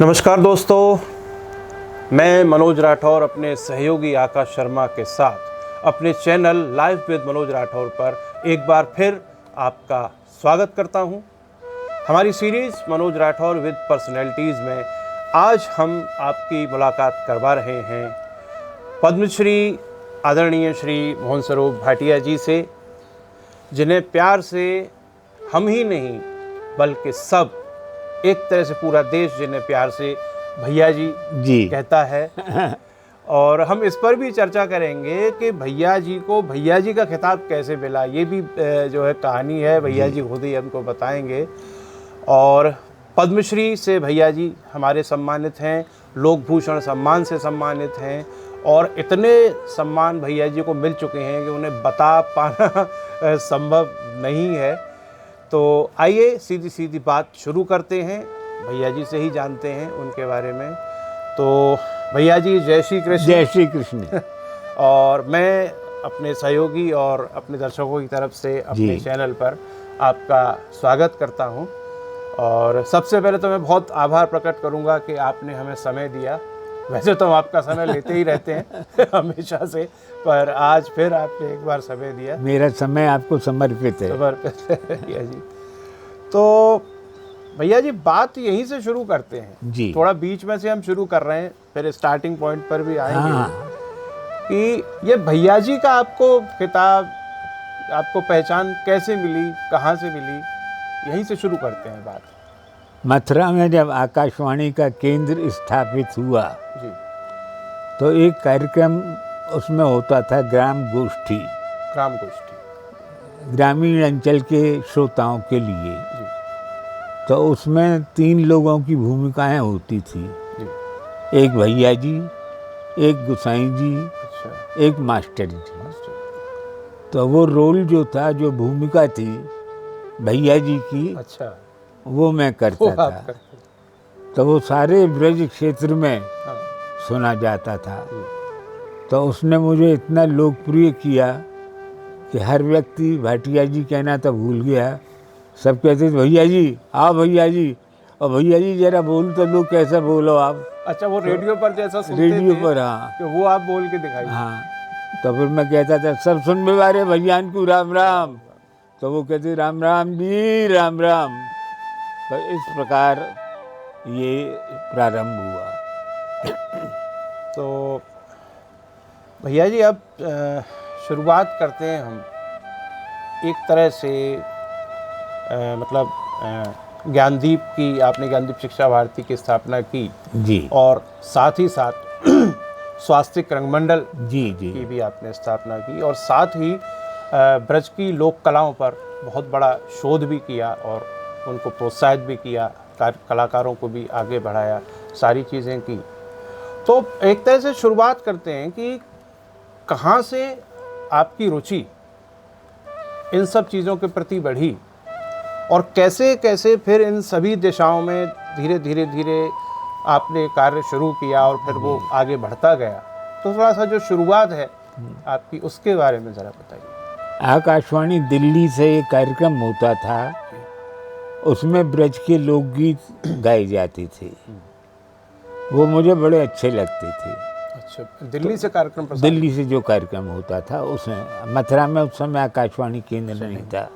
नमस्कार दोस्तों, मैं मनोज राठौर अपने सहयोगी आकाश शर्मा के साथ अपने channel live with Manoj Rathore पर एक बार फिर आपका स्वागत करता हूं। हमारी series Manoj Rathore with personalities में आज हम आपकी मुलाकात करवा रहे हैं पद्मश्री आदरणीय श्री मोहन स्वरूप भाटिया जी से, जिन्हें प्यार से हम ही नहीं बल्कि सब, एक तरह से पूरा देश जिन्हें प्यार से भैया जी कहता है। और हम इस पर भी चर्चा करेंगे कि भैया जी को भैया जी का खिताब कैसे मिला, ये भी जो है कहानी है, भैया जी खुद ही हमको बताएंगे। और पद्मश्री से भैया जी हमारे सम्मानित हैं, लोकभूषण सम्मान से सम्मानित हैं, और इतने सम्मान भैया जी को मिल चुके हैं कि उन्हें बता पाना संभव नहीं है। तो आइए सीधी सीधी बात शुरू करते हैं, भैया जी से ही जानते हैं उनके बारे में। तो भैया जी जय श्री कृष्ण। जय श्री कृष्ण। और मैं अपने सहयोगी और अपने दर्शकों की तरफ से अपने चैनल पर आपका स्वागत करता हूं। और सबसे पहले तो मैं बहुत आभार प्रकट करूंगा कि आपने हमें समय दिया। वैसे तो हम आपका समय लेते ही रहते हैं हमेशा से, पर आज फिर आपने एक बार समय दिया। मेरा समय आपको समर्पित है। समर्पित है भैया जी। तो भैया जी बात यहीं से शुरू करते हैं जी। थोड़ा बीच में से हम शुरू कर रहे हैं, फिर स्टार्टिंग पॉइंट पर भी आएंगे। कि ये भैया जी का आपको खिताब, आपको पहचान कैसे मिली, कहाँ से मिली, यहीं से शुरू करते हैं बात। मथुरा में जब आकाशवाणी का केंद्र स्थापित हुआ जी। तो एक कार्यक्रम उसमें होता था, ग्राम गोष्ठी, ग्रामीण अंचल के श्रोताओं के लिए। जी। तो उसमें 3 लोगों की भूमिकाएं होती थी। जी। एक भैया जी, एक गुसाई जी, अच्छा। एक मास्टर जी। तो वो रोल जो था, जो भूमिका थी भैया जी की, अच्छा, वो मैं करता था। तो वो सारे ब्रज क्षेत्र में सुना जाता था। तो उसने मुझे इतना लोकप्रिय किया कि हर व्यक्ति भाटिया जी कहना तो भूल गया। सब कहते थे भैया जी, आओ भैया जी, और भैया जी जरा बोल तो लो, कैसा बोलो आप। अच्छा, वो रेडियो पर जैसा सुनते रेडियो थे, पर, हाँ, कि वो आप बोल के दिखाइए। हाँ। तो फिर मैं कहता था, सब सुन में वारे भैयान को राम राम। तो वो कहते राम राम जी, राम राम। तो इस प्रकार ये प्रारंभ हुआ। तो भैया जी अब शुरुआत करते हैं हम एक तरह से, ज्ञानदीप की, आपने ज्ञानदीप शिक्षा भारती की स्थापना की जी। और साथ ही साथ स्वास्थ्य रंगमंडल जी की भी आपने स्थापना की, और साथ ही ब्रज की लोक कलाओं पर बहुत बड़ा शोध भी किया और उनको प्रोत्साहित भी किया, कलाकारों को भी आगे बढ़ाया, सारी चीज़ें की। तो एक तरह से शुरुआत करते हैं कि कहाँ से आपकी रुचि इन सब चीज़ों के प्रति बढ़ी, और कैसे कैसे फिर इन सभी दिशाओं में धीरे धीरे धीरे आपने कार्य शुरू किया और फिर वो आगे बढ़ता गया। तो थोड़ा सा जो शुरुआत है आपकी, उसके बारे में ज़रा बताइए। आकाशवाणी दिल्ली से एक कार्यक्रम होता था, उसमें ब्रज के लोकगीत गाए जाते थे। वो मुझे बड़े अच्छे लगते थे। अच्छा, दिल्ली से कार्यक्रम प्रसारित? दिल्ली से जो कार्यक्रम होता था उसमें, मथुरा में उस समय आकाशवाणी केंद्र नहीं था।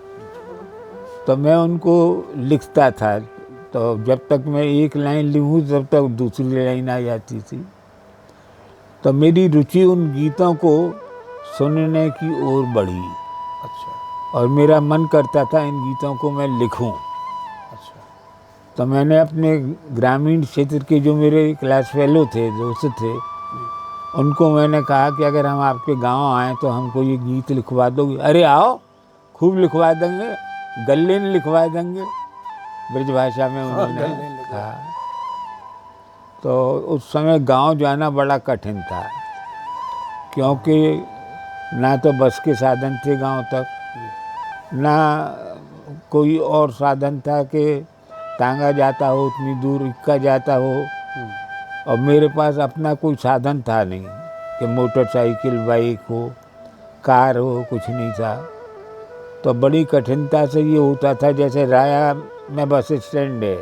तो मैं उनको लिखता था। तो जब तक मैं एक लाइन लिखूं तब तक दूसरी लाइन आ जाती थी। तो मेरी रुचि उन गीतों को सुनने की ओर बढ़ी। अच्छा। और मेरा मन करता था इन गीतों को मैं लिखूं। अच्छा। तो मैंने अपने ग्रामीण क्षेत्र के जो मेरे क्लास फेलो थे, दोस्त थे, उनको मैंने कहा कि अगर हम आपके गांव आएँ तो हमको ये गीत लिखवा दोगे। अरे आओ, खूब लिखवा देंगे, गले ने लिखवा देंगे, ब्रजभाषा में उन्होंने कहा। तो उस समय गांव जाना बड़ा कठिन था, क्योंकि ना तो बस के साधन थे गांव तक, ना कोई और साधन था कि टांगा जाता हो उतनी दूर, इक्का जाता हो। और मेरे पास अपना कोई साधन था नहीं कि मोटरसाइकिल, बाइक हो, कार हो, कुछ नहीं था। तो बड़ी कठिनता से ये होता था, जैसे राया में बस स्टैंड है,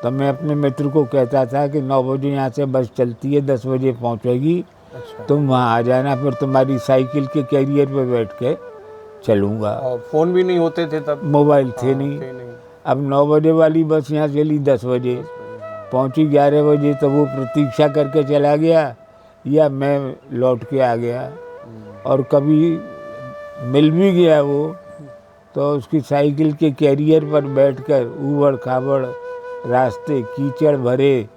तो मैं अपने मित्र को कहता था कि 9 बजे यहाँ से बस चलती है, 10 बजे पहुँचेगी, अच्छा। तुम वहाँ आ जाना, फिर तुम्हारी साइकिल के कैरियर पे बैठ के चलूँगा। और फोन भी नहीं होते थे तब? मोबाइल थे हाँ, नहीं। थे नहीं। अब 9 बजे वाली बस यहाँ चली 10 बजे, पहुँची 11 बजे, तो वो प्रतीक्षा करके चला गया या मैं लौट के आ गया। और कभी मिल भी गया वो, तो उसकी साइकिल के कैरियर पर बैठकर ऊबड़ खाबड़ रास्ते, कीचड़ भरे,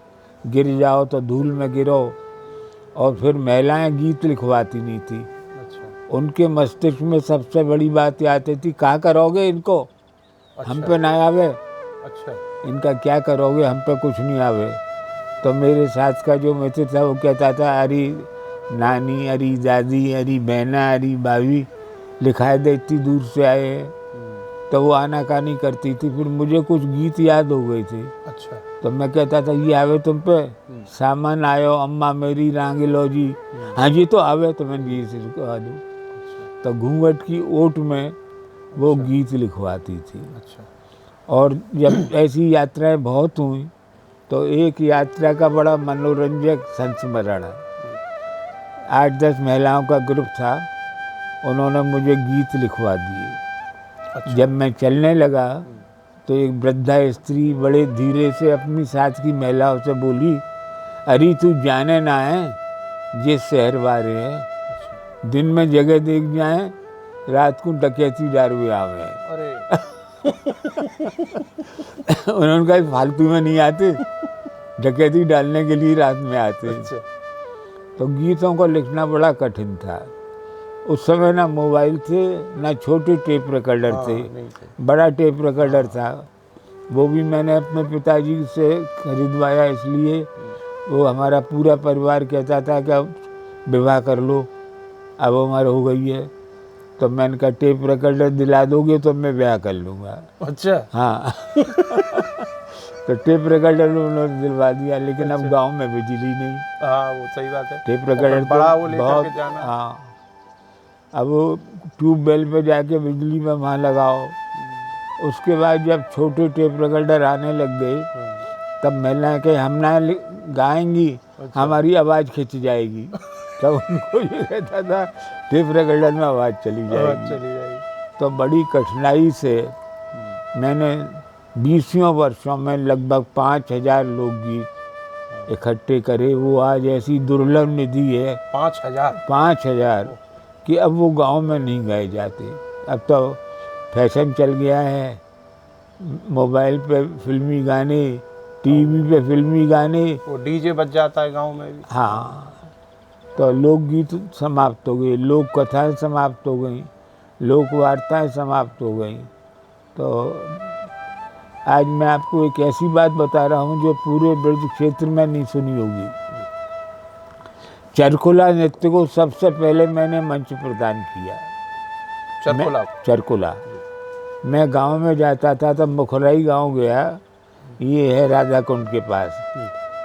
गिर जाओ तो धूल में गिरो। और फिर महिलाएं गीत लिखवाती नहीं थी। अच्छा। उनके मस्तिष्क में सबसे बड़ी बात ये आती थी, कहाँ करोगे इनको, हम पे ना आवे, अच्छा। इनका क्या करोगे, हम पे कुछ नहीं आवे। तो मेरे साथ का जो मित्र था वो कहता था, अरे नानी, अरे दादी, अरे बहना, अरे भाभी, लिखाई दे इतनी दूर से आए हैं। तो वो आनाकानी करती थी। फिर मुझे कुछ गीत याद हो गए थे। अच्छा। तो मैं कहता था, ये आवे तुम पे, सामान आयो अम्मा मेरी रांगे लो जी, हाँ जी तो आवे, तो मैं जी से लिखवा दूँ। तो घूंघट की ओट में वो गीत लिखवाती थी। अच्छा। और जब ऐसी यात्राएं बहुत हुई, तो एक यात्रा का बड़ा मनोरंजक संस्मरण है। 8-10 महिलाओं का ग्रुप था, उन्होंने मुझे गीत लिखवा दिए। अच्छा। जब मैं चलने लगा तो एक वृद्धा स्त्री बड़े धीरे से अपनी साथ की महिलाओं से बोली, अरे तू जाने ना है ये शहर वाले है, दिन में जगह देख जाए, रात को डकैती डारवे आवे। अरे उन्होंने कहा फालतू में नहीं आते, डकैती डालने के लिए रात में आते। अच्छा। तो गीतों को लिखना बड़ा कठिन था। उस समय ना मोबाइल थे, ना छोटे टेप रिकॉर्डर थे, नहीं थे। बड़ा टेप रिकॉर्डर था। वो भी मैंने अपने पिताजी से खरीदवाया, इसलिए वो हमारा पूरा परिवार कहता था कि अब विवाह कर लो, अब उम्र हो गई है। तो मैंने कहा टेप रिकॉर्डर दिला दोगे तो मैं ब्याह कर लूँगा। अच्छा। हाँ तो टेप रिकॉर्डर उन्होंने दिलवा दिया, लेकिन अब गांव में बिजली नहीं। हाँ वो सही बात है। टेप रिकॉर्डर बड़ा वो लेकर बहुत, के जाना। हाँ, अब वो ट्यूबवेल पे जाके बिजली में वहाँ लगाओ। उसके बाद जब छोटे टेप रिकॉर्डर आने लग गए, तब महिलाएं कहे हम ना गाएंगी, हमारी आवाज़ खिंच जाएगी। तब उनको ये कहता था टेप रिकॉर्डर में आवाज़ चली जाएगी। तो बड़ी कठिनाई से मैंने 20 वर्षों में लगभग 5000 लोकगीत इकट्ठे करे। वो आज ऐसी दुर्लभ निधि है 5000 कि अब वो गांव में नहीं गाए जाते। अब तो फैशन चल गया है, मोबाइल पे फिल्मी गाने, टीवी पे फिल्मी गाने, वो डीजे बज जाता है गांव में भी। हाँ, तो लोकगीत समाप्त हो गए, लोक कथाएँ समाप्त हो गई, लोक वार्ताएँ समाप्त हो गई। तो आज मैं आपको एक ऐसी बात बता रहा हूँ जो पूरे ब्रज क्षेत्र में नहीं सुनी होगी। चरकुला नृत्य को सबसे पहले मैंने मंच प्रदान किया। चरकुला मैं गांव में जाता था, तब मुखराई गांव गया, ये है राधा कुंड के पास,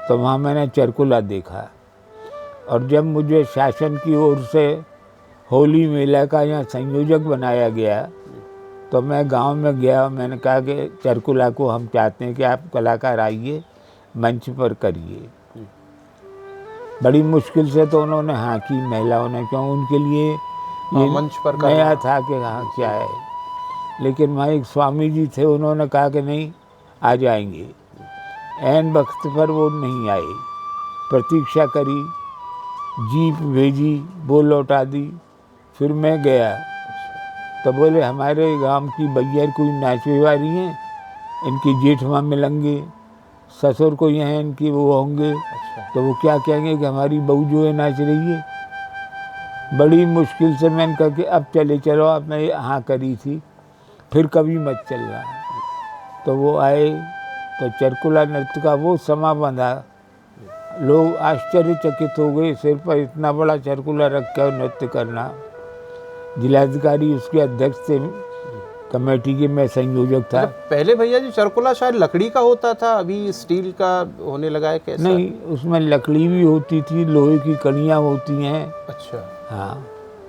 तो वहाँ मैंने चरकुला देखा। और जब मुझे शासन की ओर से होली मेला का यहाँ संयोजक बनाया गया, तो मैं गांव में गया। मैंने कहा कि चरकुला को हम चाहते हैं कि आप कलाकार आइए, मंच पर करिए। बड़ी मुश्किल से तो उन्होंने हाँ की, महिलाओं ने, क्यों उनके लिए ये मंच पर नया था कि हाँ क्या है। लेकिन वहाँ एक स्वामी जी थे, उन्होंने कहा कि नहीं आ जाएंगे। ऐन वक्त पर वो नहीं आए, प्रतीक्षा करी, जीप भेजी, वो लौटा दी। फिर मैं गया तो बोले हमारे गांव की बैयर कोई नाचने वाली हैं, इनकी जेठ माँ मिलेंगे, ससुर को यहाँ इनकी वो होंगे। तो वो क्या कहेंगे कि हमारी बहू जो है नाच रही है। बड़ी मुश्किल से मैंने कहा कि अब चले चलो, अब मैं हाँ करी थी, फिर कभी मत चलना। तो वो आए, तो चरकुला नृत्य का वो समा बंधा, लोग आश्चर्यचकित हो गए, सिर पर इतना बड़ा चरकुला रख कर नृत्य करना। जिलाधिकारी उसके अध्यक्ष थे, कमेटी के मैं संयोजक था। पहले भैया जी चरकुला शायद लकड़ी का होता था, अभी स्टील का होने लगा है, कैसा? नहीं, उसमें लकड़ी भी होती थी, लोहे की कड़ियाँ होती हैं। अच्छा। हाँ,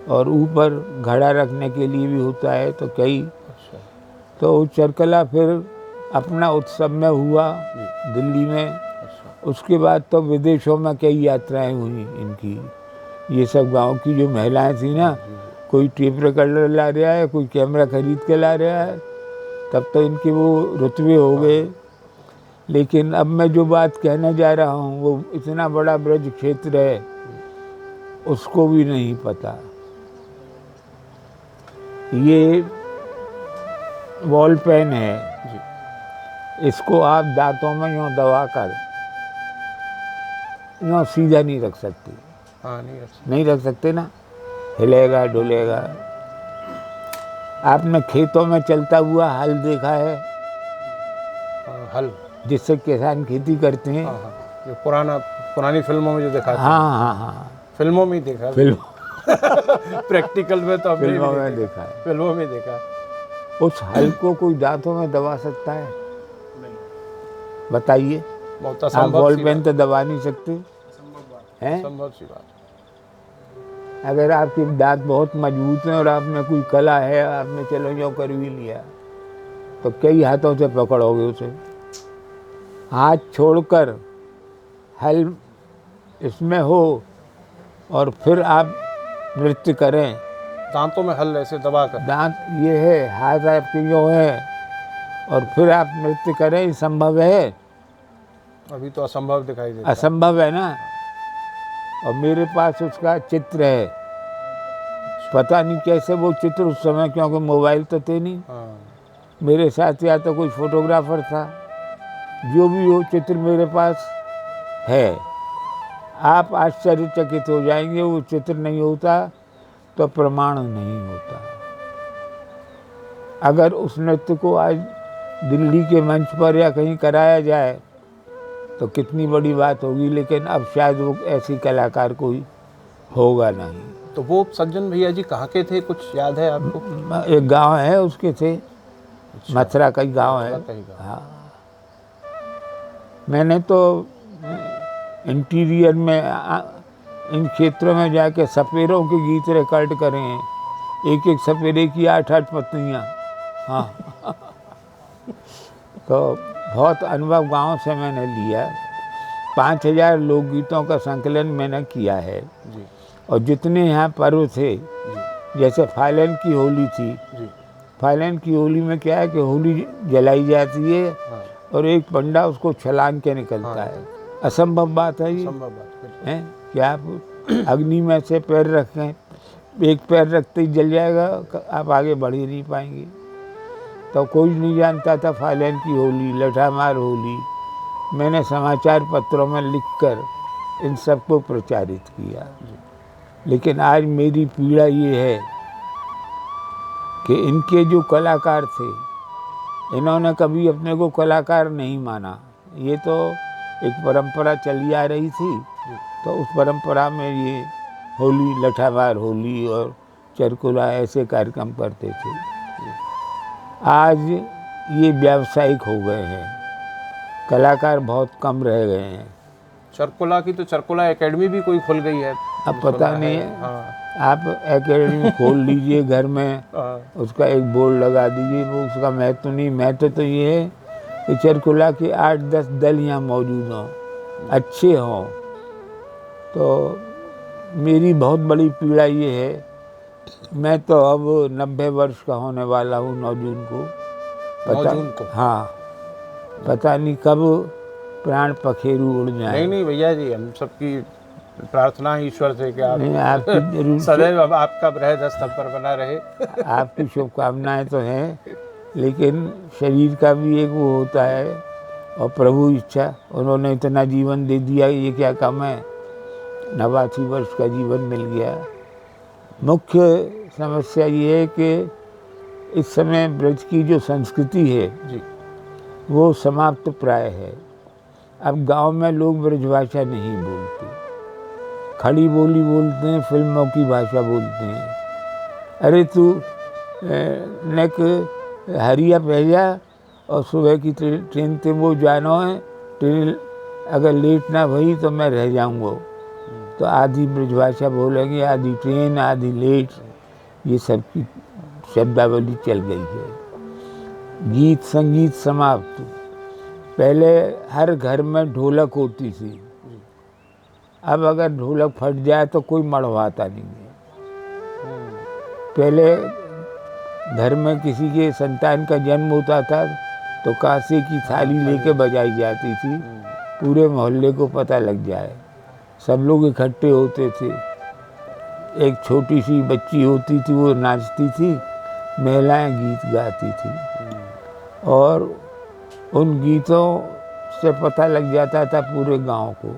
और ऊपर घड़ा रखने के लिए भी होता है, तो कई। अच्छा। तो चरकुला फिर अपना उत्सव में हुआ दिल्ली में। अच्छा। उसके बाद तो विदेशों में कई यात्राएं हुई इनकी। ये सब गांव की जो महिलाएं थी ना, कोई टेप रिकॉर्डर ला रहा है, कोई कैमरा खरीद के ला रहा है, तब तो इनके वो रुतबे हो गए। लेकिन अब मैं जो बात कहने जा रहा हूँ, वो इतना बड़ा ब्रज क्षेत्र है, उसको भी नहीं पता। ये बॉल पेन है, इसको आप दांतों में यूँ दबा कर यूँ सीधा नहीं रख सकते। हाँ, नहीं रख सकते ना, हिलेगा डुलेगा। आपने खेतों में चलता हुआ हल देखा है? हल जिससे किसान खेती करते हैं। हाँ, जो पुरानी फिल्मों में जो दिखाते हैं। हाँ, फिल्मों में ही देखा है। फिल्म प्रैक्टिकल में तो हमने फिल्मों भी में नहीं देखा है। फिल्मों में देखा है। उस हल को कोई दांतों में दबा सकता है? बताइए। बहुत आप असंभव बॉल सी पेन तो दबा नहीं सकते हैं। संभव सी बात। अगर आपके दांत बहुत मजबूत हैं और आप में कोई कला है, आपने चलो जो कर भी लिया, तो कई हाथों से पकड़ोगे उसे। हाथ छोड़कर हल इसमें हो और फिर आप नृत्य करें। दांतों में हल ऐसे दबा कर। दांत ये है, हाथ आपके जो है, और फिर आप नृत्य करें, ये संभव है? अभी तो असंभव दिखाई देता है। असंभव है ना। और मेरे पास उसका चित्र है। पता नहीं कैसे वो चित्र उस समय, क्योंकि मोबाइल तो थे नहीं, हाँ। मेरे साथ या तो कोई फोटोग्राफर था, जो भी हो, चित्र मेरे पास है। आप आश्चर्यचकित हो जाएंगे, वो चित्र नहीं होता तो प्रमाण नहीं होता। अगर उस नृत्य को आज दिल्ली के मंच पर या कहीं कराया जाए तो कितनी बड़ी बात होगी, लेकिन अब शायद वो ऐसी कलाकार कोई होगा नहीं। तो वो सज्जन भैया जी कहाँ के थे, कुछ याद है आपको? एक गांव है उसके थे, मथुरा का ही गांव है। कहीं का। हाँ, मैंने तो इंटीरियर में इन क्षेत्रों में जाके सपेरों के गीत रिकॉर्ड करे हैं। एक एक सपेरे की 8-8 पत्नियाँ। हाँ तो बहुत अनुभव गांव से मैंने लिया। 5000 लोकगीतों का संकलन मैंने किया है जी। और जितने यहाँ पर्व थे, जैसे फाइलैंड की होली थी। जी। फाइलैंड की होली में क्या है कि होली जलाई जाती है हाँ। और एक पंडा उसको छलांग के निकलता है। असंभव बात है ये, संभव बात है कि आप अग्नि में से पैर रखें, एक पैर रखते ही जल जाएगा, आप आगे बढ़ ही नहीं पाएंगे। तो कोई नहीं जानता था फाइलैंड की होली, लठामार होली। मैंने समाचार पत्रों में लिखकर इन सबको प्रचारित किया। लेकिन आज मेरी पीड़ा ये है कि इनके जो कलाकार थे, इन्होंने कभी अपने को कलाकार नहीं माना। ये तो एक परंपरा चली आ रही थी, तो उस परंपरा में ये होली, लठामार होली और चरकुला ऐसे कार्यक्रम करते थे। आज ये व्यावसायिक हो गए हैं, कलाकार बहुत कम रह गए हैं। चरकुला की तो चरकुला एकेडमी भी कोई खुल गई है, अब पता नहीं है। हाँ। आप एकेडमी खोल लीजिए घर में, हाँ। उसका एक बोर्ड लगा दीजिए, वो उसका महत्व नहीं। महत्व तो ये है कि चरकुला के 8-10 दल यहाँ मौजूद हों, अच्छे हों। तो मेरी बहुत बड़ी पीड़ा ये है, मैं तो अब 90 वर्ष का होने वाला हूँ 9 जून को। 9 जून को? हाँ, पता नहीं कब प्राण पखेरु उड़ जाए। नहीं भैया जी, हम सबकी प्रार्थना है ईश्वर से कि आप नहीं, आपकी जरूर सदैव अब आपका बृहद स्तंभ पर बना रहे। आपकी शुभकामनाएं तो हैं, लेकिन शरीर का भी एक वो होता है, और प्रभु इच्छा। उन्होंने इतना जीवन दे दिया, ये क्या कम है? 89 वर्ष का जीवन मिल गया। मुख्य समस्या ये है कि इस समय ब्रज की जो संस्कृति है जी, वो समाप्त प्राय है। अब गांव में लोग ब्रजभाषा नहीं बोलते, खड़ी बोली बोलते हैं, फिल्मों की भाषा बोलते हैं। अरे तू नेक हरिया भेजा और सुबह की ट्रेन से वो जाना है, ट्रेन अगर लेट ना भई तो मैं रह जाऊंगा। तो आधी ब्रजभाषा बोलेंगे, आधी ट्रेन, आधी लेट, ये सब की शब्दावली चल गई है। गीत संगीत समाप्त। पहले हर घर में ढोलक होती थी, अब अगर ढोलक फट जाए तो कोई मढ़वाता नहीं है। पहले घर में किसी के संतान का जन्म होता था तो कांसे की थाली लेके बजाई जाती थी, पूरे मोहल्ले को पता लग जाए, सब लोग इकट्ठे होते थे। एक छोटी सी बच्ची होती थी, वो नाचती थी, महिलाएं गीत गाती थी, और उन गीतों से पता लग जाता था पूरे गांव को।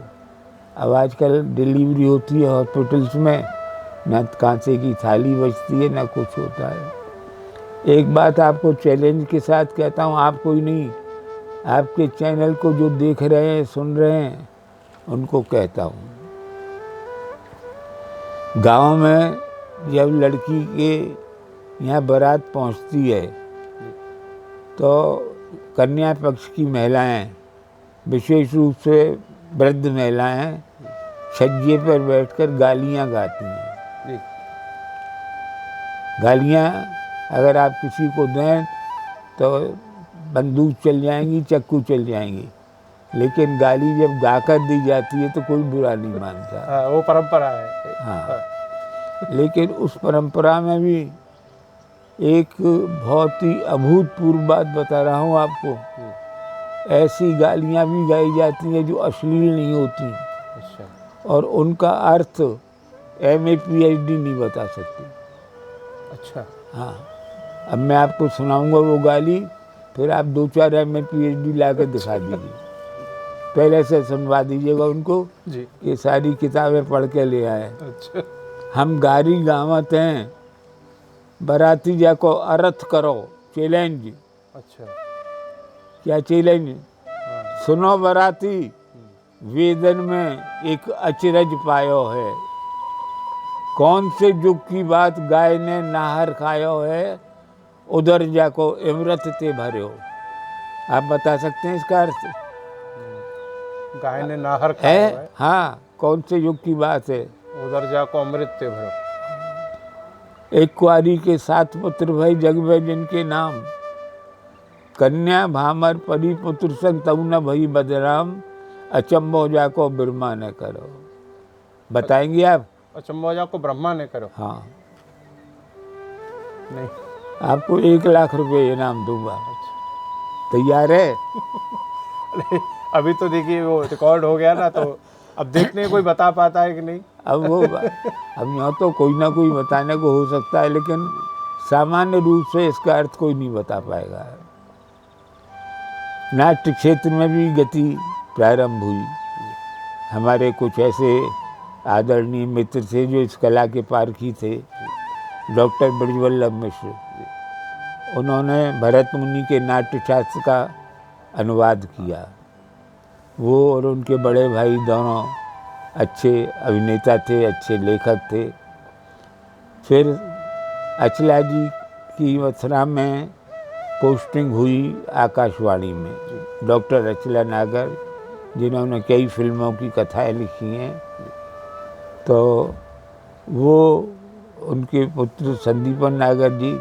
अब आजकल डिलीवरी होती है हॉस्पिटल्स में, न कांसे की थाली बजती है न कुछ होता है। एक बात आपको चैलेंज के साथ कहता हूँ, आपको ही नहीं, आपके चैनल को जो देख रहे हैं सुन रहे हैं उनको कहता हूँ, गांव में जब लड़की के यहाँ बारात पहुँचती है तो कन्या पक्ष की महिलाएं, विशेष रूप से वृद्ध महिलाएं, छज्जे पर बैठकर गालियाँ गाती हैं। गालियाँ अगर आप किसी को दें तो बंदूक चल जाएंगी, चक्कू चल जाएंगी, लेकिन गाली जब गाकर दी जाती है तो कोई बुरा नहीं मानता। वो परंपरा है। हाँ, लेकिन उस परंपरा में भी एक बहुत ही अभूतपूर्व बात बता रहा हूँ आपको, ऐसी गालियाँ भी गाई जाती हैं जो अश्लील नहीं होती। अच्छा। और उनका अर्थ MA PhD नहीं बता सकती। अच्छा। हाँ, अब मैं आपको सुनाऊंगा वो गाली, फिर आप 2-4 MA PhD ला कर दिखा दीजिए, पहले से सुनवा दीजिएगा उनको जी। ये सारी किताबें पढ़ के ले आए। अच्छा। हम गारी गावत हैं, बराती जाको अर्थ करो, चैलेंज। अच्छा। क्या चैलेंज? हाँ। सुनो बराती, वेदन में एक अचरज पायो है, कौन से युग की बात गाय ने नाहर खायो है, उधर जाको इमरत ते भर्यो। आप बता सकते हैं इसका अर्थ? गाय ने नाहर खाया है? हाँ, कौन से युग की बात है? उधर जाको अमृत ते भरो। एक कुआरी के 7 पुत्र भई जग में जिनके नाम, कन्या भामर परी पुत्र संग तऊ न भई बदनाम, अचंभो जाको ब्रह्मा न करो। बताएंगे आप? अचंभो जाको ब्रह्मा ने करो। हाँ, नहीं। आपको 1 लाख रुपए इनाम दूंगा। तैयार है? अभी तो देखिए वो रिकॉर्ड हो गया ना, तो अब देखने कोई बता पाता है कि नहीं। अब यहाँ तो कोई ना कोई बताने को हो सकता है, लेकिन सामान्य रूप से इसका अर्थ कोई नहीं बता पाएगा। नाट्य क्षेत्र में भी गति प्रारंभ हुई। हमारे कुछ ऐसे आदरणीय मित्र थे जो इस कला के पारखी थे, डॉक्टर ब्रजवल्लभ मिश्र। उन्होंने भरत मुनि के नाट्य शास्त्र का अनुवाद किया। वो और उनके बड़े भाई दोनों अच्छे अभिनेता थे, अच्छे लेखक थे। फिर अचला जी की मथुरा में पोस्टिंग हुई आकाशवाणी में, डॉक्टर अचला नागर, जिन्होंने कई फिल्मों की कथाएं लिखी हैं। तो वो उनके पुत्र संदीपन नागर जी,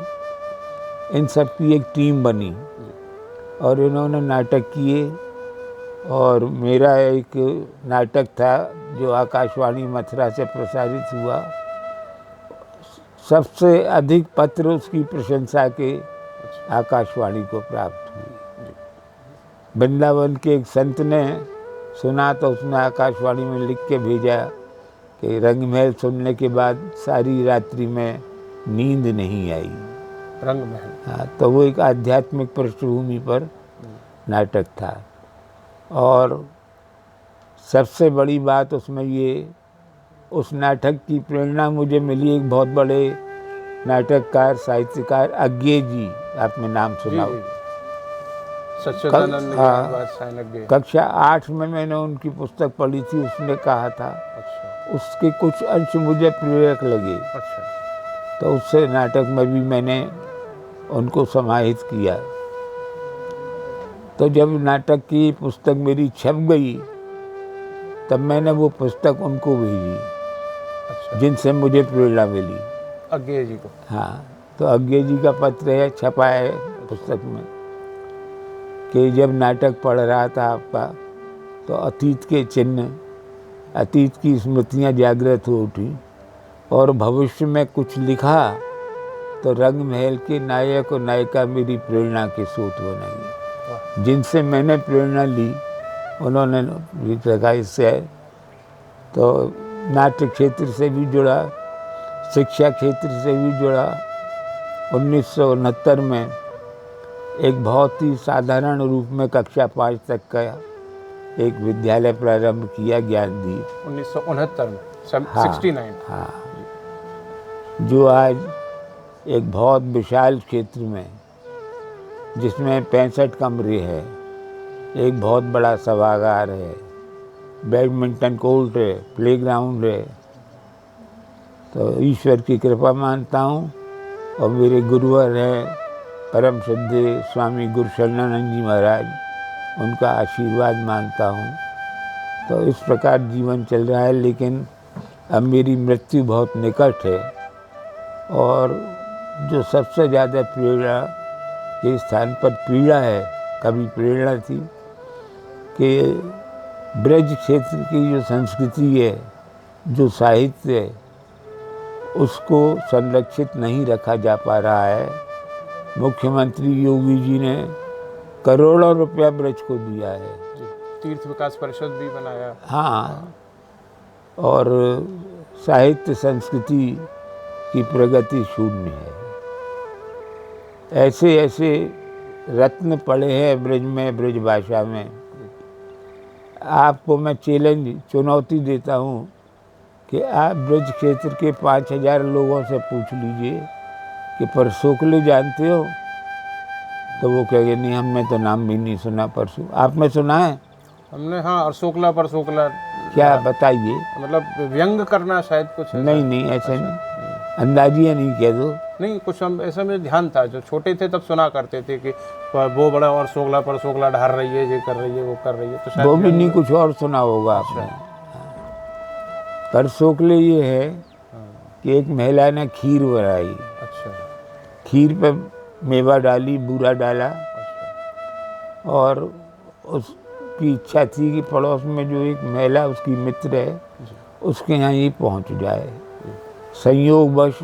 इन सब की एक टीम बनी और इन्होंने नाटक किए। और मेरा एक नाटक था जो आकाशवाणी मथुरा से प्रसारित हुआ, सबसे अधिक पत्र उसकी प्रशंसा के आकाशवाणी को प्राप्त हुई। वृंदावन के एक संत ने सुना तो उसने आकाशवाणी में लिख के भेजा कि रंगमहल सुनने के बाद सारी रात्रि में नींद नहीं आई। रंगमहल? हाँ, तो वो एक आध्यात्मिक पृष्ठभूमि पर नाटक था। और सबसे बड़ी बात उसमें ये, उस नाटक की प्रेरणा मुझे मिली एक बहुत बड़े नाटककार साहित्यकार अज्ञे जी, आपने नाम सुना हो? कक्षा 8 में मैंने उनकी पुस्तक पढ़ी थी, उसने कहा था। अच्छा। उसके कुछ अंश मुझे प्रेरक लगे। अच्छा। तो उससे नाटक में भी मैंने उनको समाहित किया। तो जब नाटक की पुस्तक मेरी छप गई तब मैंने वो पुस्तक उनको भेजी। अच्छा। जिनसे मुझे प्रेरणा मिली, अज्ञे जी को। हाँ, तो अज्ञे जी का पत्र है, छपा है पुस्तक में। कि जब नाटक पढ़ रहा था आपका तो अतीत के चिन्ह, अतीत की स्मृतियाँ जागृत हो उठी और भविष्य में कुछ लिखा तो रंग महल के नायक और नायिका मेरी प्रेरणा के स्रोत बनाई। जिनसे मैंने प्रेरणा ली उन्होंने लिख रखा। इससे तो नाट्य क्षेत्र से भी जुड़ा, शिक्षा क्षेत्र से भी जुड़ा। 1969 में एक बहुत ही साधारण रूप में कक्षा 5 तक का एक विद्यालय प्रारंभ किया, ज्ञानदीप। 1969 में, हाँ, 69। हाँ, जो आज एक बहुत विशाल क्षेत्र में, जिसमें 65 कमरे हैं, एक बहुत बड़ा सभागार है, बैडमिंटन कोर्ट है, प्लेग्राउंड है। तो ईश्वर की कृपा मानता हूँ और मेरे गुरुवर हैं परम श्रद्धेय स्वामी गुरुशरणानंद जी महाराज, उनका आशीर्वाद मानता हूँ। तो इस प्रकार जीवन चल रहा है, लेकिन अब मेरी मृत्यु बहुत निकट है। और जो सबसे ज़्यादा प्रेरणा के स्थान पर पीड़ा है, कभी प्रेरणा थी कि ब्रज क्षेत्र की जो संस्कृति है, जो साहित्य है, उसको संरक्षित नहीं रखा जा पा रहा है। मुख्यमंत्री योगी जी ने करोड़ों रुपया ब्रज को दिया है, तीर्थ विकास परिषद भी बनाया। हाँ, और साहित्य संस्कृति की प्रगति शून्य है। ऐसे ऐसे रत्न पड़े हैं ब्रज में, ब्रज भाषा में। आपको मैं चैलेंज, चुनौती देता हूँ कि आप ब्रज क्षेत्र के 5000 लोगों से पूछ लीजिए कि परसोकले जानते हो, तो वो कहेंगे नहीं, हमने तो नाम भी नहीं सुना। परसों आपने सुना है? हमने, हाँ, अरसोकला परसोकला। क्या बताइए? मतलब व्यंग करना शायद कुछ? नहीं नहीं, ऐसे नहीं, अंदाजिया नहीं कह दो। नहीं, कुछ हम ऐसा मेरे ध्यान था, जो छोटे थे तब सुना करते थे कि वो बड़ा और सोगला पर सोगला ढार रही है, ये कर रही है, वो कर रही है। तो शायद वो भी नहीं, कुछ और सुना होगा आपने। पर सोकले ये है कि एक महिला ने खीर बनाई। अच्छा। खीर पे मेवा डाली, बूरा डाला, और उसकी इच्छा थी कि पड़ोस में जो एक महिला उसकी मित्र है, उसके यहाँ ही पहुँच जाए। संयोगवश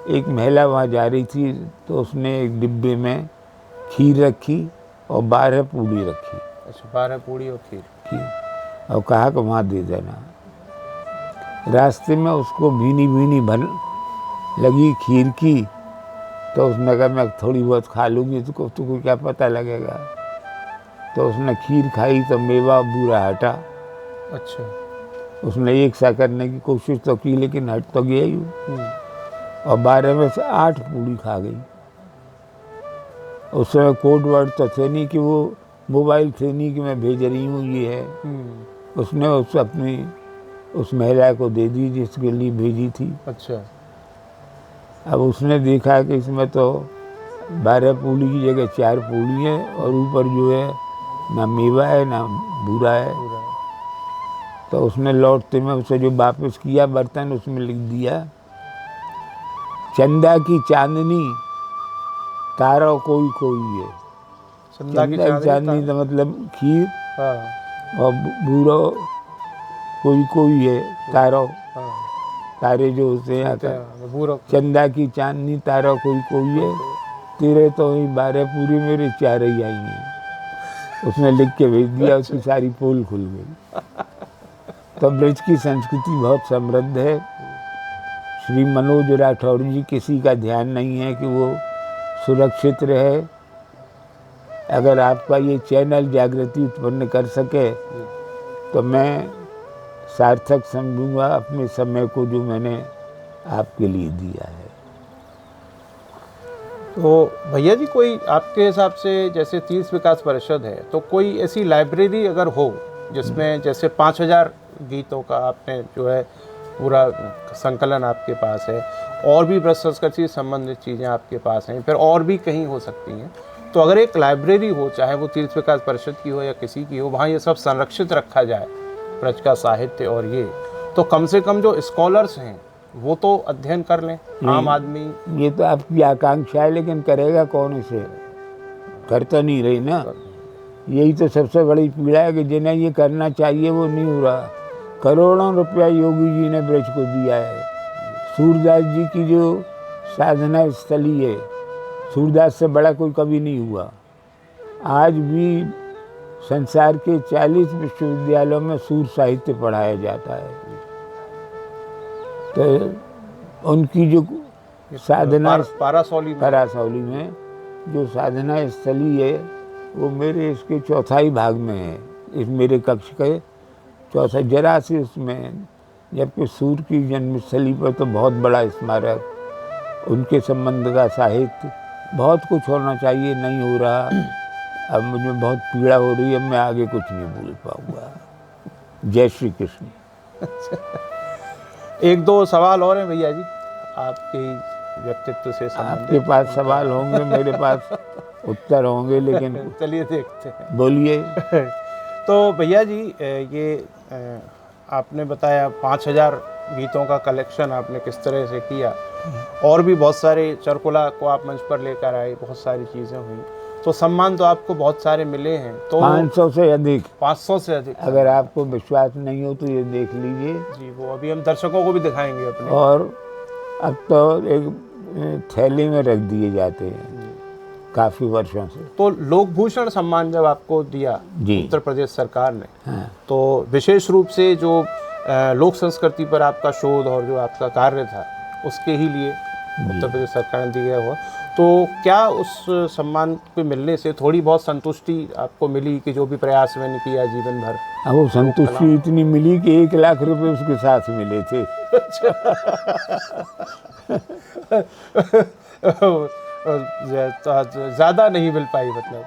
एक महिला वहाँ जा रही थी, तो उसने एक डिब्बे में खीर रखी और 12 पूड़ी रखी। अच्छा, 12 पूड़ी और खीर। और कहा कि वहाँ दे देना। रास्ते में उसको भीनी भीनी भन लगी खीर की, तो उसने कहा मैं थोड़ी बहुत खा लूँगी, तुमको क्या पता लगेगा। तो उसने खीर खाई तो मेवा बूरा हटा। अच्छा। उसने एक सा करने की कोशिश तो की, लेकिन हट तो गया ही। और 12 में से 8 पूड़ी खा गई। उस समय कोड वर्ड तो थे नहीं, कि वो मोबाइल थे नहीं कि मैं भेज रही हूँ ये है। उसने उस महिला को दे दी जिसके लिए भेजी थी। अच्छा। अब उसने देखा कि इसमें तो 12 पूड़ी की जगह 4 पूड़ी है, और ऊपर जो है ना मेवा है ना बूरा है। तो उसने लौटते में उसे जो वापस किया बर्तन, उसमें लिख दिया, चंदा की चांदनी तारा कोई कोई है। चंदा की चांदनी तो मतलब खीर, हाँ। और बूरा कोई कोई है, तारा, हाँ। तारे जो होते हैं बूरा। चंदा की चांदनी तारा कोई कोई है, तेरे तो ही 12 पूरी, मेरे 4 ही आई हैं। उसने लिख के भेज दिया। उसकी सारी पोल खुल गई। तो ब्रज की संस्कृति बहुत समृद्ध है। श्री मनोज राठौर जी, किसी का ध्यान नहीं है कि वो सुरक्षित रहे। अगर आपका ये चैनल जागृति उत्पन्न कर सके तो मैं सार्थक समझूंगा अपने समय को जो मैंने आपके लिए दिया है। तो भैया जी, कोई आपके हिसाब से, जैसे तीर्थ विकास परिषद है, तो कोई ऐसी लाइब्रेरी अगर हो जिसमें जैसे 5000 गीतों का आपने जो है पूरा संकलन आपके पास है, और भी ब्रज संस्कृति से संबंधित चीज़ें आपके पास हैं, फिर और भी कहीं हो सकती हैं, तो अगर एक लाइब्रेरी हो, चाहे वो तीर्थ विकास परिषद की हो या किसी की हो, वहाँ ये सब संरक्षित रखा जाए, ब्रज का साहित्य और ये, तो कम से कम जो स्कॉलर्स हैं वो तो अध्ययन कर लें, आम आदमी। ये तो आपकी आकांक्षा है, लेकिन करेगा कौन इसे? कर तो नहीं रही ना। यही तो सबसे बड़ी पीड़ा है कि जिन्हें ये करना चाहिए वो नहीं हो रहा। करोड़ों रुपया योगी जी ने ब्रज को दिया है। सूरदास जी की जो साधना स्थली है, सूरदास से बड़ा कोई कभी नहीं हुआ। आज भी संसार के 40 विश्वविद्यालयों में सूर साहित्य पढ़ाया जाता है। तो उनकी जो साधना पारासौली में जो साधना स्थली है वो मेरे इसके चौथाई भाग में है, इस मेरे कक्ष के चौथा जरा से उसमें। जबकि सूर की जन्मस्थली पर तो बहुत बड़ा स्मारक, उनके संबंध का साहित्य, बहुत कुछ होना चाहिए, नहीं हो रहा। अब मुझे बहुत पीड़ा हो रही है, मैं आगे कुछ नहीं बोल पाऊंगा। जय श्री कृष्ण। एक दो सवाल और हैं भैया जी आपके व्यक्तित्व से संबंधित। आपके पास सवाल होंगे, मेरे पास उत्तर होंगे, लेकिन चलिए देखते हैं। बोलिए। तो भैया जी ये आपने बताया 5000 गीतों का कलेक्शन आपने किस तरह से किया, और भी बहुत सारे चरकुला को आप मंच पर लेकर आए, बहुत सारी चीज़ें हुई, तो सम्मान तो आपको बहुत सारे मिले हैं। तो 500 से अधिक। 500 से अधिक। अगर आपको विश्वास नहीं हो तो ये देख लीजिए जी, वो अभी हम दर्शकों को भी दिखाएंगे अपने। और अब तो एक थैली में रख दिए जाते हैं काफ़ी वर्षों से। तो लोकभूषण सम्मान जब आपको दिया जी उत्तर प्रदेश सरकार ने, हाँ। तो विशेष रूप से जो लोक संस्कृति पर आपका शोध और जो आपका कार्य था उसके ही लिए उत्तर प्रदेश सरकार ने दिया हुआ, तो क्या उस सम्मान को मिलने से थोड़ी बहुत संतुष्टि आपको मिली कि जो भी प्रयास मैंने किया जीवन भर? अब वो संतुष्टि इतनी मिली कि 1 लाख रुपए उसके साथ मिले थे। ज़्यादा नहीं मिल पाई मतलब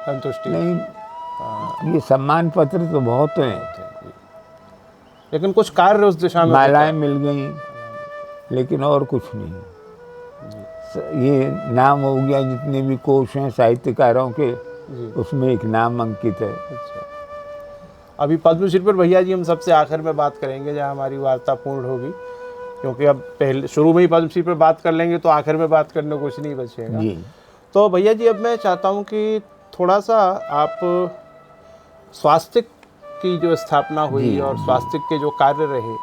संतुष्टि? नहीं, ये सम्मान पत्र तो बहुत हैं, लेकिन कुछ कार्य उस दिशा में मालाएं मिल गई, लेकिन और कुछ नहीं। ये नाम हो गया, जितने भी कोश हैं साहित्यकारों के, उसमें एक नाम अंकित है। अच्छा, अभी पद्मश्री पर भैया जी हम सबसे आखिर में बात करेंगे जहाँ हमारी वार्ता पूर्ण होगी, क्योंकि अब पहले शुरू में ही पद्मश्री पर बात कर लेंगे तो आखिर में बात करने को कुछ नहीं बचेगा जी। तो भैया जी अब मैं चाहता हूँ कि थोड़ा सा आप स्वास्थ्य की जो स्थापना हुई और स्वास्थ्य के जो कार्य रहे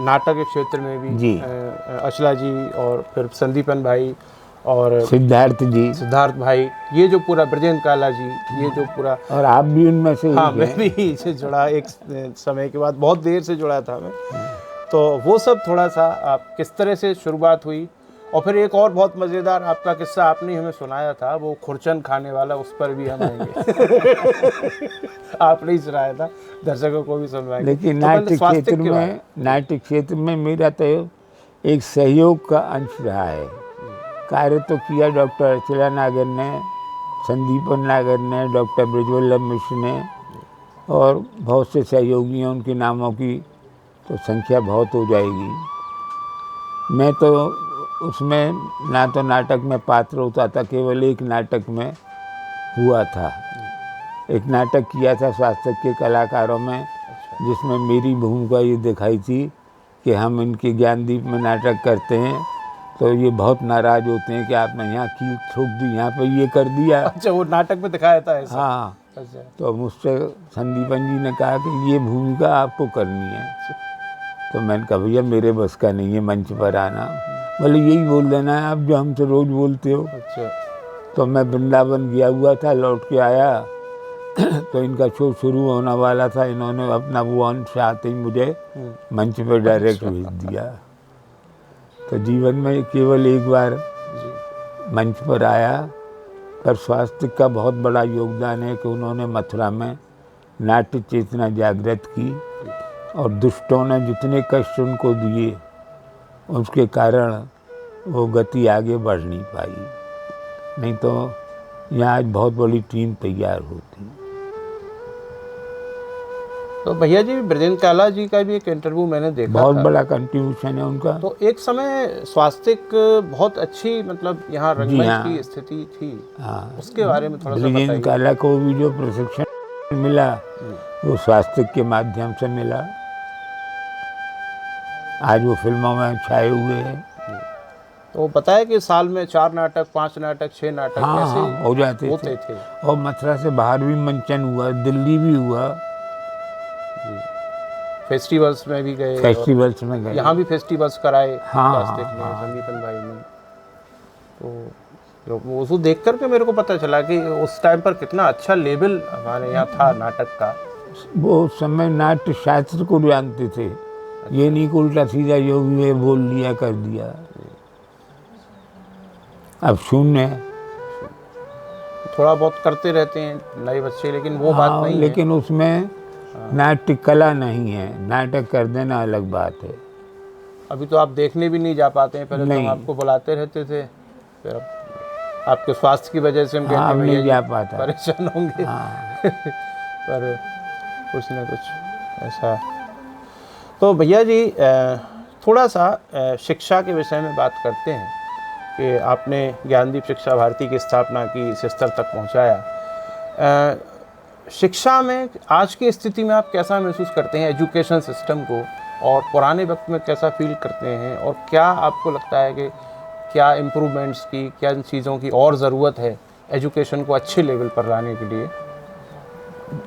नाटक के क्षेत्र में भी, अचला जी और फिर संदीपन भाई और सिद्धार्थ भाई, ये जो पूरा ब्रजेंद्र काला जी, ये जो पूरा, और आप भी उनमें से? हाँ, मैं भी इससे जुड़ा एक समय के बाद, बहुत देर से जुड़ा था मैं। तो वो सब थोड़ा सा आप किस तरह से शुरुआत हुई, और फिर एक और बहुत मज़ेदार आपका किस्सा आपने हमें सुनाया था, वो खुरचन खाने वाला, उस पर भी हम आएंगे। आपने ही सुनाया था, दर्शकों को भी सुनवाएंगे। लेकिन नाट्य क्षेत्र में मेरा तो एक सहयोग का अंश रहा है। कार्य तो किया डॉक्टर अचला नागर ने, संदीपन नागर ने, डॉक्टर ब्रजवल्लभ मिश्र ने, और बहुत से सहयोगी हैं, उनके नामों की तो संख्या बहुत हो जाएगी। मैं तो उसमें ना तो नाटक में पात्र होता था, केवल एक नाटक में हुआ था। एक नाटक किया था स्वास्थ्य के कलाकारों में, जिसमें मेरी भूमिका ये दिखाई थी कि हम इनके ज्ञानदीप में नाटक करते हैं तो ये बहुत नाराज़ होते हैं कि आपने यहाँ कील ठोक दी, यहाँ पे ये कर दिया। अच्छा, वो नाटक में दिखाया था ऐसा? हाँ। अच्छा। तो मुझसे संदीपन जी ने कहा कि ये भूमिका आपको करनी है। तो मैंने कहा भैया मेरे बस का नहीं है मंच पर आना। बोले यही बोल देना है आप जो हमसे रोज़ बोलते हो। अच्छा। तो मैं वृंदावन गया हुआ था, लौट के आया तो इनका शो शुरू होने वाला था, इन्होंने अपना वो अंश आते ही मुझे मंच पर डायरेक्ट भेज दिया। तो जीवन में केवल एक बार मंच पर आया, पर स्वास्थ्य का बहुत बड़ा योगदान है कि उन्होंने मथुरा में नाट्य चेतना जागृत की, और दुष्टों ने जितने कष्ट उनको दिए उसके कारण वो गति आगे बढ़ नहीं पाई, नहीं तो यहाँ आज बहुत बड़ी टीम तैयार होती। तो भैया जी ब्रजेंद्र काला जी का भी एक इंटरव्यू मैंने देखा, बहुत बड़ा कंट्रीब्यूशन है उनका। तो एक समय स्वास्थ्यिक बहुत अच्छी, मतलब यहाँ रंगमंच की स्थिति थी। हाँ, उसके बारे में थोड़ा सा बताइए। ब्रजेंद्र काला को भी जो प्रशिक्षण मिला वो स्वास्थ्य के माध्यम से मिला। आज वो फिल्मों में छाए हुए हैं। तो बताया कि साल में 4 नाटक, 5 नाटक, 6 नाटक हाँ ऐसे हाँ हो जाते होते थे। थे। और मथुरा से बाहर भी मंचन हुआ, दिल्ली भी हुआ, फेस्टिवल्स में भी गए और फेस्टिवल्स में गए। यहाँ भी फेस्टिवल्स कराए हाँ, प्लास्टिक हाँ, ने, हाँ। संदीपन भाई ने। तो वो उसको देख करके मेरे को पता चला कि उस टाइम पर कितना अच्छा लेवल हमारे यहाँ था नाटक का। वो उस समय नाट्य शास्त्र को जानते थे, ये नहीं कि उल्टा सीधा जो भी है बोल लिया कर दिया। अब शून्य है। थोड़ा बहुत करते रहते हैं नए बच्चे, लेकिन वो बात हाँ, नहीं लेकिन उसमें नाट्य कला नहीं है, नाटक कर देना अलग बात है। है। अभी तो आप देखने भी नहीं जा पाते हैं, पहले तो हम नहीं। आपको बुलाते रहते थे, फिर अब आपके स्वास्थ्य की वजह से हम हाँ, कहते अब हैं नहीं भैया जा जी पाता। परेशान होंगे। हाँ। पर कुछ ना कुछ ऐसा। तो भैया जी थोड़ा सा शिक्षा के विषय में बात करते हैं कि आपने ज्ञानदीप शिक्षा भारती की स्थापना की, इस स्तर तक पहुंचाया। शिक्षा में आज की स्थिति में आप कैसा महसूस करते हैं एजुकेशन सिस्टम को, और पुराने वक्त में कैसा फील करते हैं, और क्या आपको लगता है कि क्या इम्प्रूवमेंट्स की, क्या इन चीज़ों की और ज़रूरत है एजुकेशन को अच्छे लेवल पर लाने के लिए?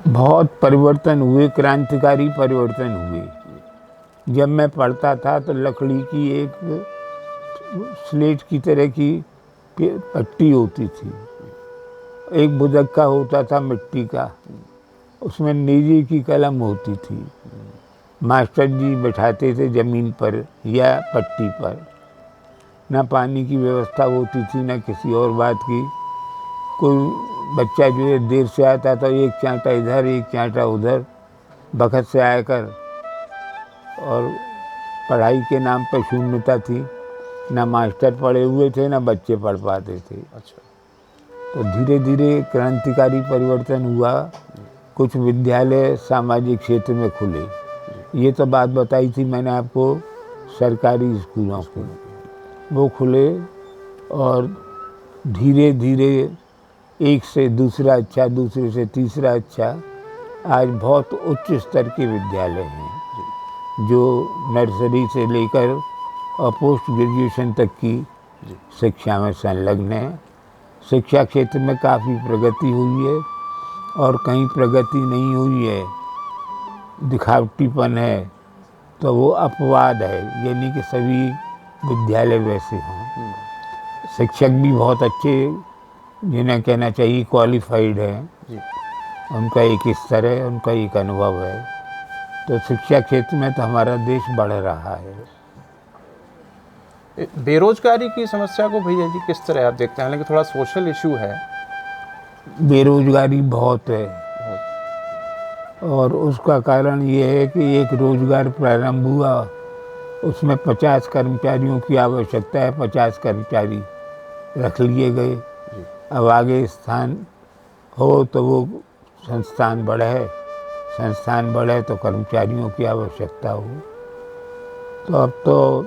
बहुत परिवर्तन हुए, क्रांतिकारी परिवर्तन हुए। जब मैं पढ़ता था तो लकड़ी की एक स्लेट की तरह की पट्टी होती थी, एक बुदक्का होता था मिट्टी का, उसमें नीली की कलम होती थी। मास्टर जी बैठाते थे ज़मीन पर या पट्टी पर। ना पानी की व्यवस्था होती थी, ना किसी और बात की। कोई बच्चा जो है देर से आता तो एक चांटा इधर, एक चांटा उधर बखत से आकर, और पढ़ाई के नाम पर शून्यता थी। ना मास्टर पढ़े हुए थे, ना बच्चे पढ़ पाते थे। अच्छा। तो धीरे धीरे क्रांतिकारी परिवर्तन हुआ। कुछ विद्यालय सामाजिक क्षेत्र में खुले। ये तो बात बताई थी मैंने आपको सरकारी स्कूलों को, वो खुले, और धीरे धीरे एक से दूसरा अच्छा, दूसरे से तीसरा अच्छा। आज बहुत उच्च स्तर के विद्यालय हैं जो नर्सरी से लेकर और पोस्ट ग्रेजुएशन तक की शिक्षा में संलग्न है। शिक्षा क्षेत्र में काफ़ी प्रगति हुई है, और कहीं प्रगति नहीं हुई है, दिखावटीपन है, तो वो अपवाद है। ये नहीं कि सभी विद्यालय वैसे हों। शिक्षक भी बहुत अच्छे, जिन्हें कहना चाहिए क्वालिफाइड है, उनका एक स्तर है, उनका एक अनुभव है। तो शिक्षा क्षेत्र में तो हमारा देश बढ़ रहा है। बेरोजगारी की समस्या को भैया जी किस तरह आप देखते हैं? हालांकि थोड़ा सोशल इशू है। बेरोजगारी बहुत है, और उसका कारण ये है कि एक रोजगार प्रारंभ हुआ, उसमें 50 कर्मचारियों की आवश्यकता है, 50 कर्मचारी रख लिए गए। अब आगे स्थान हो तो वो संस्थान बढ़े, संस्थान बढ़े तो कर्मचारियों की आवश्यकता हो। तो अब तो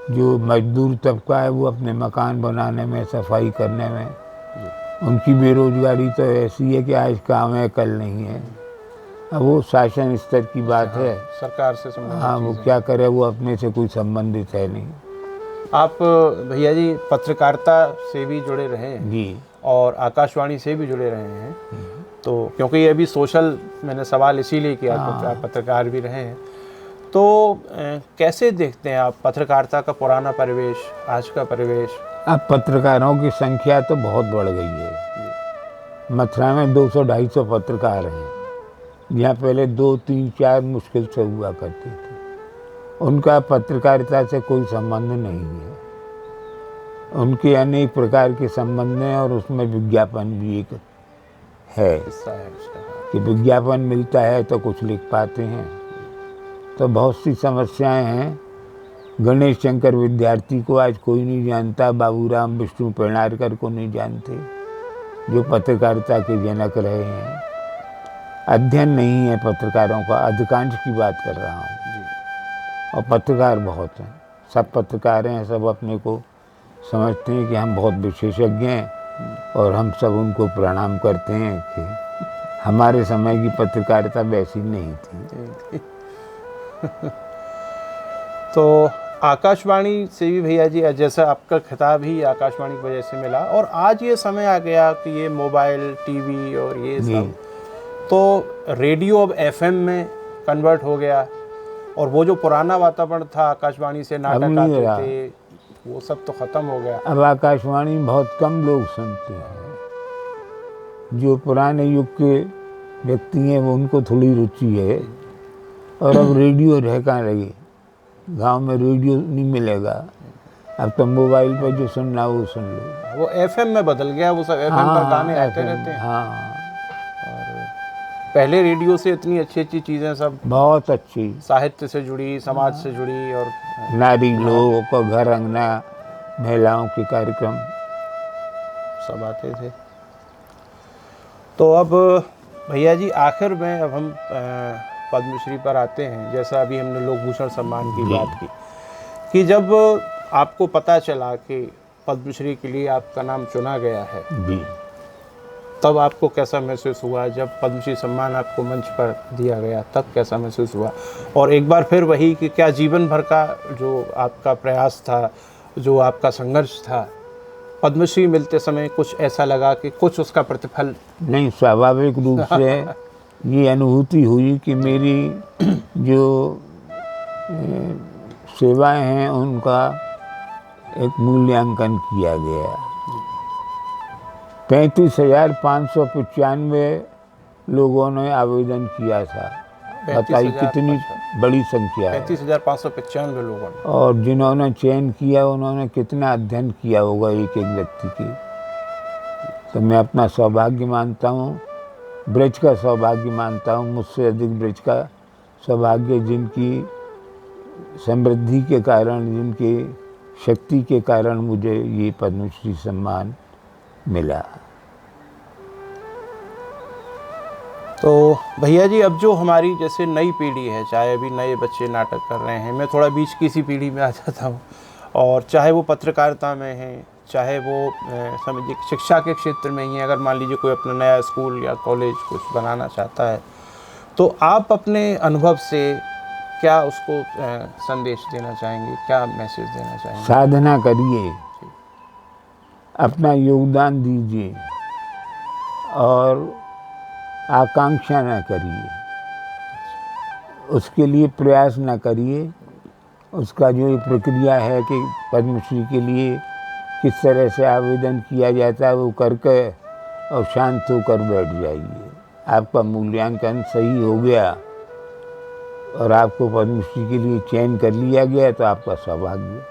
जो मजदूर तबका है वो अपने मकान बनाने में, सफाई करने में, उनकी बेरोजगारी तो ऐसी है कि आज काम है कल नहीं है। अब वो शासन स्तर की बात है, सरकार से संबंधित हाँ, वो चीज़ें। क्या करे, वो अपने से कोई संबंधित है नहीं। आप भैया जी पत्रकारिता से भी जुड़े रहे हैं जी। और आकाशवाणी से भी जुड़े रहे हैं, तो क्योंकि ये अभी सोशल, मैंने सवाल इसीलिए किया कि आप पत्रकार भी रहे हैं, तो कैसे देखते हैं आप पत्रकारिता का पुराना परिवेश, आज का परिवेश? अब पत्रकारों की संख्या तो बहुत बढ़ गई है। मथुरा में 200-250 पत्रकार हैं, जहाँ पहले 2, 3, 4 मुश्किल से हुआ करते थे। उनका पत्रकारिता से कोई संबंध नहीं है। उनके अनेक प्रकार के संबंध हैं, और उसमें विज्ञापन भी एक है कि विज्ञापन मिलता है तो कुछ लिख पाते हैं। तो बहुत सी समस्याएं हैं। गणेश शंकर विद्यार्थी को आज कोई नहीं जानता, बाबूराम विष्णु पेड़ारकर को नहीं जानते, जो पत्रकारिता के जनक रहे हैं। अध्ययन नहीं है पत्रकारों का, अधिकांश की बात कर रहा हूँ। और पत्रकार बहुत हैं, सब पत्रकार हैं, सब अपने को समझते हैं कि हम बहुत विशेषज्ञ हैं, और हम सब उनको प्रणाम करते हैं कि हमारे समय की पत्रकारिता वैसी नहीं थी। तो आकाशवाणी से भी भैया जी, जैसा आपका खिताब ही आकाशवाणी की वजह से मिला, और आज ये समय आ गया कि ये मोबाइल, टीवी और ये जी। सब, तो रेडियो अब एफएम में कन्वर्ट हो गया, और वो जो पुराना वातावरण था, आकाशवाणी से नाटक नहीं आते रहा। थे, वो सब तो ख़त्म हो गया। अब आकाशवाणी बहुत कम लोग सुनते हैं। जो पुराने युग के व्यक्ति हैं वो उनको थोड़ी रुचि है, और अब रेडियो रह कहाँ लगे, गांव में रेडियो नहीं मिलेगा। अब तो मोबाइल पर जो सुनना वो सुन लो। वो एफएम में बदल गया, वो सब एफएम पर गाने आते FM, रहते हैं। हाँ, पहले रेडियो से इतनी अच्छी अच्छी चीज़ें, सब बहुत अच्छी। साहित्य से जुड़ी, समाज से जुड़ी, और नारी लोगों को घर अंगना, महिलाओं के कार्यक्रम सब आते थे। तो अब भैया जी आखिर में अब हम पद्मश्री पर आते हैं। जैसा अभी हमने लोकभूषण सम्मान की बात की, कि जब आपको पता चला कि पद्मश्री के लिए आपका नाम चुना गया है, भी। तब आपको कैसा महसूस हुआ? जब पद्मश्री सम्मान आपको मंच पर दिया गया तब कैसा महसूस हुआ? और एक बार फिर वही कि क्या जीवन भर का जो आपका प्रयास था, जो आपका संघर्ष था, पद्मश्री मिलते समय कुछ ऐसा लगा कि कुछ उसका प्रतिफल? नहीं, स्वाभाविक रूप से ये अनुभूति हुई कि मेरी जो सेवाएं हैं उनका एक मूल्यांकन किया गया। 35,595 लोगों ने आवेदन किया था। बताइए कितनी बड़ी संख्या है। 35,595 लोगों ने। और जिन्होंने चयन किया उन्होंने कितना अध्ययन किया होगा एक एक व्यक्ति की। तो मैं अपना सौभाग्य मानता हूँ, ब्रज का सौभाग्य मानता हूँ, मुझसे अधिक ब्रज का सौभाग्य, जिनकी समृद्धि के कारण, जिनकी शक्ति के कारण मुझे ये पद्मश्री सम्मान मिला। तो भैया जी अब जो हमारी जैसे नई पीढ़ी है, चाहे अभी नए बच्चे नाटक कर रहे हैं, मैं थोड़ा बीच की इसी पीढ़ी में आ जाता हूँ, और चाहे वो पत्रकारिता में हैं, चाहे वो समझिए शिक्षा के क्षेत्र में ही है, अगर मान लीजिए कोई अपना नया स्कूल या कॉलेज कुछ बनाना चाहता है, तो आप अपने अनुभव से क्या उसको संदेश देना चाहेंगे, क्या मैसेज देना चाहेंगे? साधना करिए, अपना योगदान दीजिए, और आकांक्षा न करिए, उसके लिए प्रयास न करिए। उसका जो ये प्रक्रिया है कि पद्मश्री के लिए किस तरह से आवेदन किया जाता है, वो करके और शांत होकर बैठ जाइए। आपका मूल्यांकन सही हो गया और आपको पद्मश्री के लिए चयन कर लिया गया तो आपका सौभाग्य।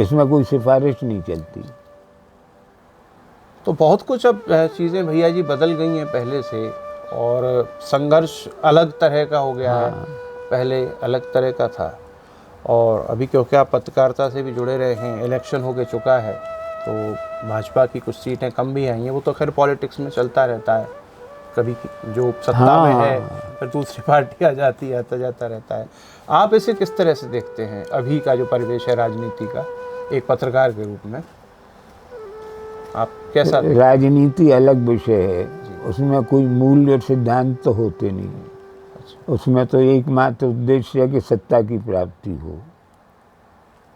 इसमें कोई सिफारिश नहीं चलती। तो बहुत कुछ अब चीज़ें भैया जी बदल गई हैं पहले से, और संघर्ष अलग तरह का हो गया है। पहले अलग तरह का था, और अभी क्योंकि आप पत्रकारिता से भी जुड़े रहे हैं, इलेक्शन हो के चुका है, तो भाजपा की कुछ सीटें कम भी आई हैं। वो तो खैर पॉलिटिक्स में चलता रहता है, कभी जो सत्ता में है फिर दूसरी पार्टी आ जाती है, आता जाता रहता है। आप इसे किस तरह से देखते हैं, अभी का जो परिवेश है राजनीति का, एक पत्रकार के रूप में आप कैसा? राजनीति अलग विषय है, उसमें कोई मूल्य सिद्धांत तो होते नहीं। अच्छा। उसमें तो एकमात्र उद्देश्य है कि सत्ता की प्राप्ति हो।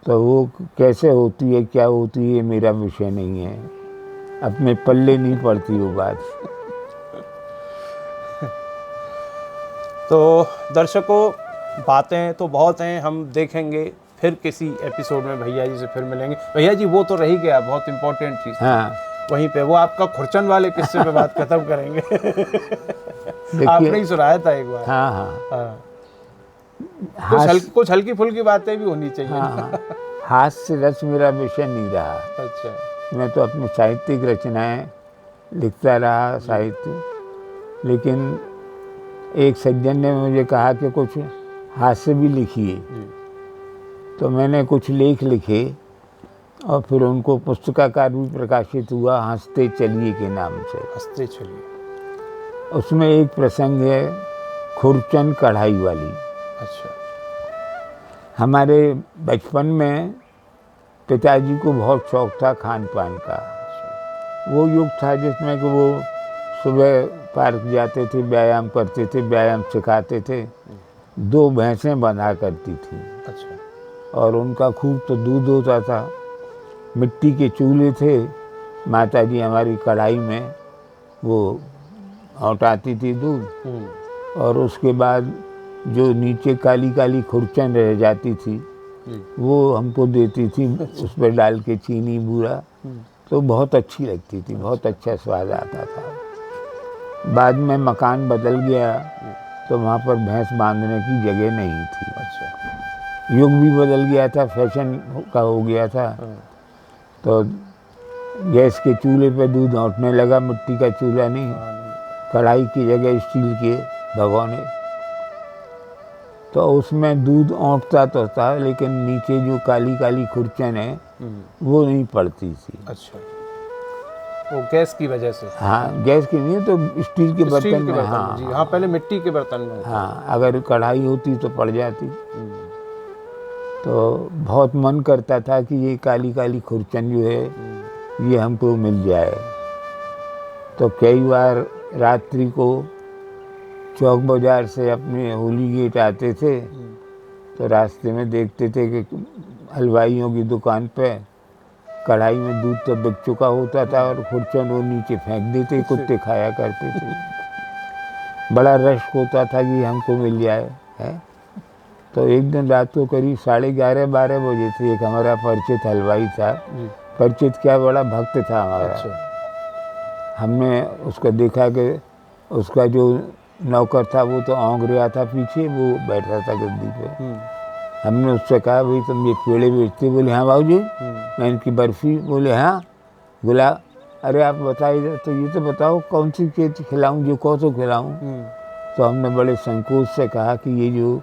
तो वो कैसे होती है, क्या होती है, मेरा विषय नहीं है, अपने पल्ले नहीं पड़ती वो बात। तो दर्शकों, बातें तो बहुत हैं, हम देखेंगे फिर किसी एपिसोड में भैया जी से फिर मिलेंगे। भैया जी वो तो रही गया बहुत इम्पोर्टेंट चीज़, हाँ, वहीं पे वो आपका खुरचन वाले किस्से पे बात खत्म करेंगे। आपने ही सुनाया था एक बार। हाँ हाँ, कुछ हल्की फुल्की बातें भी होनी चाहिए। हाँ, हास्य रस मेरा विषय नहीं रहा। अच्छा। मैं तो अपनी साहित्यिक रचनाएं लिखता रहा, साहित्य। लेकिन एक सज्जन ने मुझे कहा कि कुछ हास्य भी लिखिए, तो मैंने कुछ लेख लिखे और फिर उनको पुस्तकाकार भी प्रकाशित हुआ, हंसते चलिए के नाम से। हंसते चलिए। उसमें एक प्रसंग है खुरचन कढ़ाई वाली। अच्छा। हमारे बचपन में पिताजी को बहुत शौक था खान पान का। वो युग था जिसमें कि वो सुबह पार्क जाते थे, व्यायाम करते थे, व्यायाम सिखाते थे। 2 भैंसें बंधा करती थी। अच्छा। और उनका खूब तो दूध होता था। मिट्टी के चूल्हे थे, माता जी हमारी कढ़ाई में वो औटाती थी दूध, और उसके बाद जो नीचे काली काली खुरचन रह जाती थी वो हमको देती थी, उस पर डाल के चीनी बूरा, तो बहुत अच्छी लगती थी, बहुत अच्छा स्वाद आता था। बाद में मकान बदल गया तो वहाँ पर भैंस बांधने की जगह नहीं थी। अच्छा। युग भी बदल गया था, फैशन का हो गया था, तो गैस के चूल्हे पे दूध औंटने लगा, मिट्टी का चूल्हा नहीं, कढ़ाई की जगह स्टील के भगोने, तो उसमें दूध औंटता तो था लेकिन नीचे जो काली काली खुरचन है वो नहीं पड़ती थी। अच्छा, वो गैस की वजह से? हाँ, गैस की नहीं तो स्टील के बर्तन में। हाँ जी हाँ, पहले मिट्टी के बर्तन में होता हाँ, अगर कढ़ाई होती तो पड़ जाती। तो बहुत मन करता था कि ये काली काली खुरचन जो है ये हमको मिल जाए। तो कई बार रात्रि को चौक बाजार से अपने होली गेट आते थे तो रास्ते में देखते थे कि हलवाइयों की दुकान पे कढ़ाई में दूध तो बिक चुका होता था और खुरचन वो नीचे फेंक देते, कुत्ते खाया करते थे। बड़ा रश होता था कि हमको मिल जाए है। तो एक दिन रात को करीब 11:30-12 बजे थे, एक हमारा परिचित हलवाई था, परिचित क्या बड़ा भक्त था हमारा। हमने उसको देखा कि उसका जो नौकर था वो तो औंग रहा था पीछे, वो बैठा था गद्दी पे। हमने उससे कहा भाई तुम ये पेड़े बेचते? बोले हाँ बाबूजी, मैं इनकी बर्फ़ी। बोले हाँ गुलाब, अरे आप बताइए तो ये तो बताओ कौन सी चीज़ खिलाऊं, जो कहो तो खिलाऊं। तो हमने बड़े संकोच से कहा कि ये जो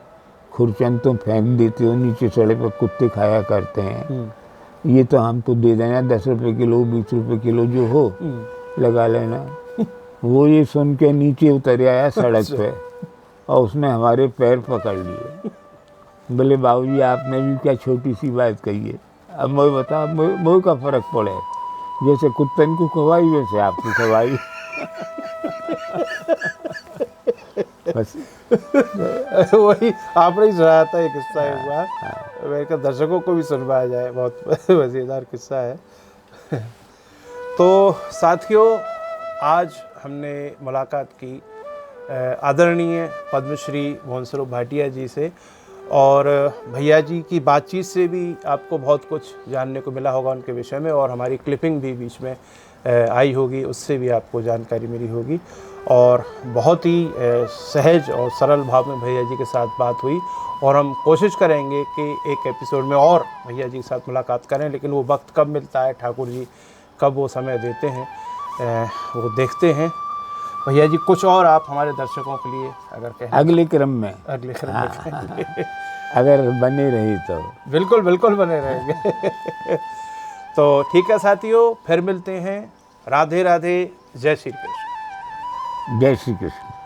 खुरचन तुम फेंक देते हो नीचे सड़क पर, कुत्ते खाया करते हैं, ये तो हमको दे देना, 10 रुपये किलो 20 रुपये किलो जो हो लगा लेना। वो ये सुन के नीचे उतर आया सड़क पे और उसने हमारे पैर पकड़ लिए। बोले बाबूजी आपने भी क्या छोटी सी बात कही है, अब मैं बता मोह का फर्क पड़े, जैसे कुत्तन को खवाई वैसे आपको खवाई। बस वही आपने ही सुनाया था ये किस्सा एक बार, मेरे ख्याल दर्शकों को भी सुनवाया जाए, बहुत मज़ेदार किस्सा है। तो साथियों, आज हमने मुलाकात की आदरणीय पद्मश्री मोहन स्वरूप भाटिया जी से, और भैया जी की बातचीत से भी आपको बहुत कुछ जानने को मिला होगा उनके विषय में, और हमारी क्लिपिंग भी बीच में आई होगी, उससे भी आपको जानकारी मिली होगी। और बहुत ही सहज और सरल भाव में भैया जी के साथ बात हुई, और हम कोशिश करेंगे कि एक एपिसोड में और भैया जी के साथ मुलाकात करें, लेकिन वो वक्त कब मिलता है, ठाकुर जी कब वो समय देते हैं, वो देखते हैं। भैया जी कुछ और आप हमारे दर्शकों के लिए अगर कहें? अगले क्रम में कहेंगे अगर बने रही तो बिल्कुल बिल्कुल बने रहेंगे। तो ठीक है साथियों, फिर मिलते हैं। राधे राधे, जय श्री कृष्ण। जय श्री कृष्ण।